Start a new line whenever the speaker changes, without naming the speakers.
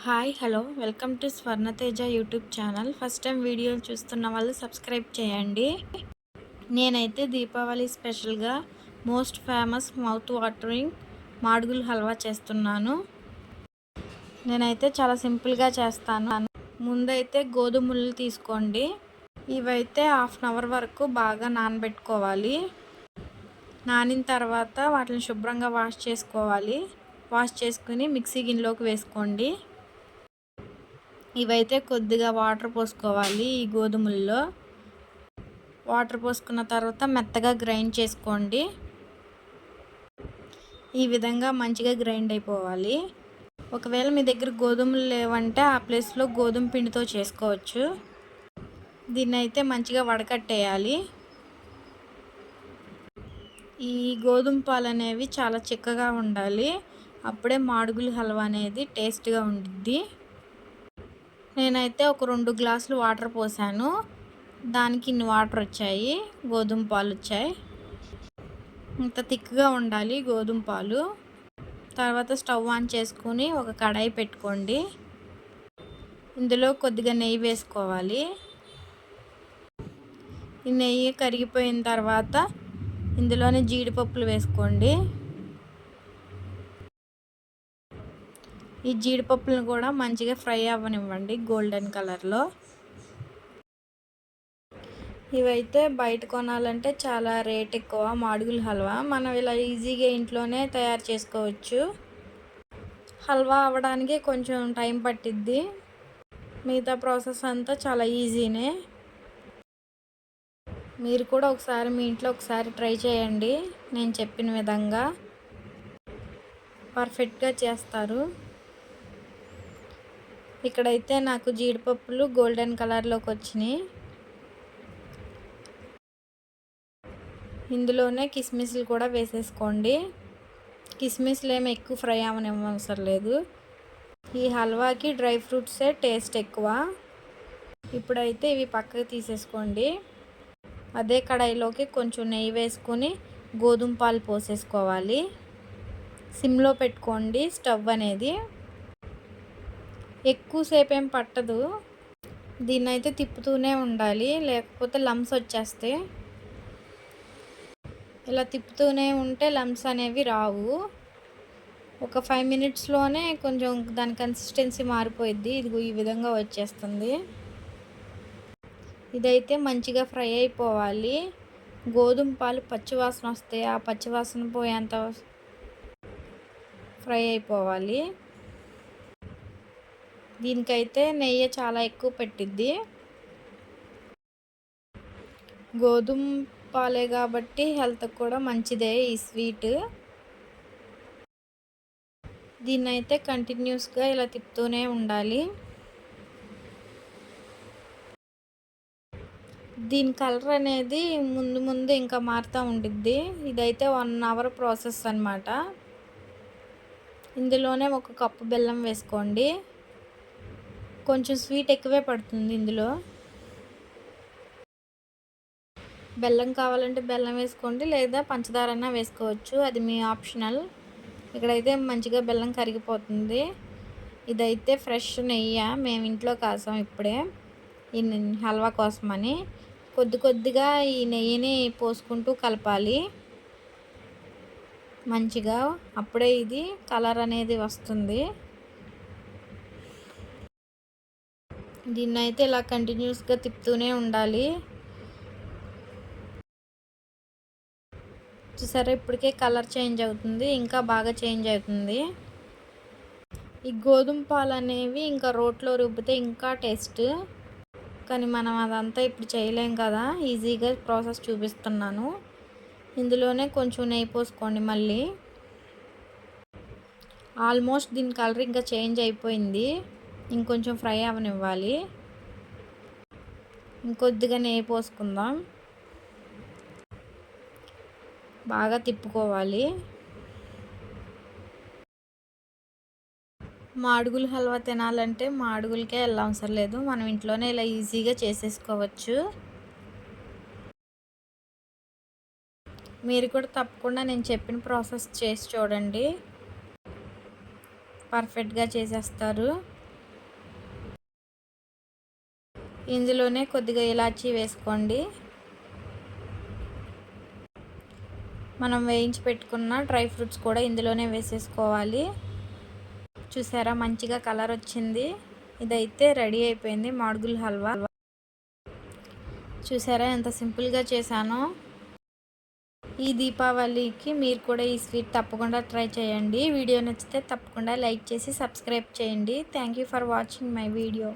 Hi hello welcome to Swarnateja YouTube channel. First time వీడియోలు చూస్తున్న వాళ్ళు సబ్స్క్రైబ్ చేయండి. నేనైతే దీపావళి స్పెషల్గా most famous mouth watering Madugula halwa చేస్తున్నాను. నేనైతే చాలా సింపుల్గా చేస్తాను. ముందైతే గోధుమలు తీసుకోండి. ఇవైతే హాఫ్ అన్ అవర్ వరకు బాగా నానబెట్టుకోవాలి. నానిన తర్వాత వాటిని శుభ్రంగా వాష్ చేసుకోవాలి. వాష్ చేసుకుని మిక్సీ గిన్నెలోకి వేసుకోండి. ఇవైతే కొద్దిగా వాటర్ పోసుకోవాలి. ఈ గోధుమల్లో వాటర్ పోసుకున్న తర్వాత మెత్తగా గ్రైండ్ చేసుకోండి. ఈ విధంగా మంచిగా గ్రైండ్ అయిపోవాలి. ఒకవేళ మీ దగ్గర గోధుమలు లేవంటే ఆ ప్లేస్లో గోధుమ పిండితో చేసుకోవచ్చు. దీన్ని అయితే మంచిగా వడకట్టేయాలి. ఈ గోధుమ పాలు అనేవి చాలా చిక్కగా ఉండాలి. అప్పుడే మాడుగుల హల్వా అనేది టేస్ట్గా ఉండిద్ది. నేనైతే ఒక 2 గ్లాసులు వాటర్ పోసాను. దానికి ఇన్ని వాటర్ వచ్చాయి. గోధుమ పాలు వచ్చాయి. ఇంత థిక్గా ఉండాలి గోధుమ పాలు. తర్వాత స్టవ్ ఆన్ చేసుకుని ఒక కడాయి పెట్టుకోండి. ఇందులో కొద్దిగా నెయ్యి వేసుకోవాలి. ఈ నెయ్యి కరిగిపోయిన తర్వాత ఇందులోనే జీడిపప్పులు వేసుకోండి. ఈ జీడిపప్పులను కూడా మంచిగా ఫ్రై అవ్వనివ్వండి గోల్డెన్ కలర్లో. ఇవైతే బయట కొనాలంటే చాలా రేట్ ఎక్కువ. మాడుగుల హల్వా మనం ఇలా ఈజీగా ఇంట్లోనే తయారు చేసుకోవచ్చు. హల్వా అవ్వడానికి కొంచెం టైం పట్టిద్ది. మిగతా ప్రాసెస్ అంతా చాలా ఈజీనే. మీరు కూడా ఒకసారి మీ ఇంట్లో ట్రై చేయండి. నేను చెప్పిన విధంగా పర్ఫెక్ట్గా చేస్తారు. ఇక్కడైతే నాకు జీడిపప్పులు గోల్డెన్ కలర్లోకి వచ్చినాయి. ఇందులోనే కిస్మిస్లు కూడా వేసేసుకోండి. కిస్మిస్లు ఏమి ఎక్కువ ఫ్రై అవసరం లేదు. ఈ హల్వాకి డ్రై ఫ్రూట్సే టేస్ట్ ఎక్కువ. ఇప్పుడైతే ఇవి పక్కకు తీసేసుకోండి. అదే కడాయిలోకి కొంచెం నెయ్యి వేసుకొని గోధుమ పాలు పోసేసుకోవాలి. సిమ్లో పెట్టుకోండి స్టవ్ అనేది. ఎక్కువసేపు ఏం పట్టదు. దీన్ని అయితే తిప్పుతూనే ఉండాలి, లేకపోతే లంప్స్ వచ్చేస్తాయి. ఇలా తిప్పుతూనే ఉంటే లంప్స్ అనేవి రావు. ఒక 5 మినిట్స్లోనే కొంచెం దాని కన్సిస్టెన్సీ మారిపోయిద్ది. ఇదిగో ఈ విధంగా వచ్చేస్తుంది. ఇదైతే మంచిగా ఫ్రై అయిపోవాలి. గోధుమ పాలు పచ్చివాసన వస్తాయి. ఆ పచ్చివాసన పోయేంత ఫ్రై అయిపోవాలి. దీనికైతే నెయ్యి చాలా ఎక్కువ పెట్టిద్ది. గోధుమ పాలే కాబట్టి హెల్త్కి కూడా మంచిదే ఈ స్వీట్. దీన్నైతే కంటిన్యూస్గా ఇలా తిప్పుతూనే ఉండాలి. దీని కలర్ అనేది ముందు ఇంకా మారుతూ ఉండిద్ది. ఇదైతే 1 అవర్ ప్రాసెస్ అన్నమాట. ఇందులోనే 1 కప్పు బెల్లం వేసుకోండి. కొంచెం స్వీట్ ఎక్కువే పడుతుంది ఇందులో. బెల్లం కావాలంటే బెల్లం వేసుకోండి, లేదా పంచదార అయినా వేసుకోవచ్చు. అది మీ ఆప్షనల్. ఇక్కడైతే మంచిగా బెల్లం కరిగిపోతుంది. ఇదైతే ఫ్రెష్ నెయ్యి మేము ఇంట్లో కాసాం ఇప్పుడే ఈ హల్వా కోసమని. కొద్దిగా ఈ నెయ్యిని పోసుకుంటూ కలపాలి మంచిగా. అప్పుడే ఇది కలర్ అనేది వస్తుంది. దీన్నైతే ఇలా కంటిన్యూస్గా తిప్పుతూనే ఉండాలి. చూసారా, ఇప్పటికే కలర్ చేంజ్ అవుతుంది, ఇంకా బాగా చేంజ్ అవుతుంది. ఈ గోధుమ పాలు అనేవి ఇంకా రోట్లో రుబ్బితే ఇంకా టేస్ట్. కానీ మనం అదంతా ఇప్పుడు చేయలేం కదా. ఈజీగా ప్రాసెస్ చూపిస్తున్నాను. ఇందులోనే కొంచెం నెయ్యి పోసుకోండి మళ్ళీ. ఆల్మోస్ట్ దీని కలర్ ఇంకా చేంజ్ అయిపోయింది. ఇంకొంచెం ఫ్రై అవనివ్వాలి. ఇంకొద్దిగా నెయ్యి పోసుకుందాం. బాగా తిప్పుకోవాలి. మాడుగుల హల్వా తినాలంటే మాడుగులకే వెళ్ళవసరం లేదు. మనం ఇంట్లోనే ఇలా ఈజీగా చేసేసుకోవచ్చు. మీరు కూడా తప్పకుండా నేను చెప్పిన ప్రాసెస్ చేసి చూడండి. పర్ఫెక్ట్గా చేసేస్తారు. ఇందులోనే కొద్దిగా ఇలాచీ వేసుకోండి. మనం వేయించి పెట్టుకున్న డ్రై ఫ్రూట్స్ కూడా ఇందులోనే వేసేసుకోవాలి. చూసారా మంచిగా కలర్ వచ్చింది. ఇదైతే రెడీ అయిపోయింది మాడుగుల హల్వా. చూసారా ఎంత సింపుల్గా చేశానో. ఈ దీపావళికి మీరు కూడా ఈ స్వీట్ తప్పకుండా ట్రై చేయండి. వీడియో నచ్చితే తప్పకుండా లైక్ చేసి సబ్స్క్రైబ్ చేయండి. Thank you for watching my video.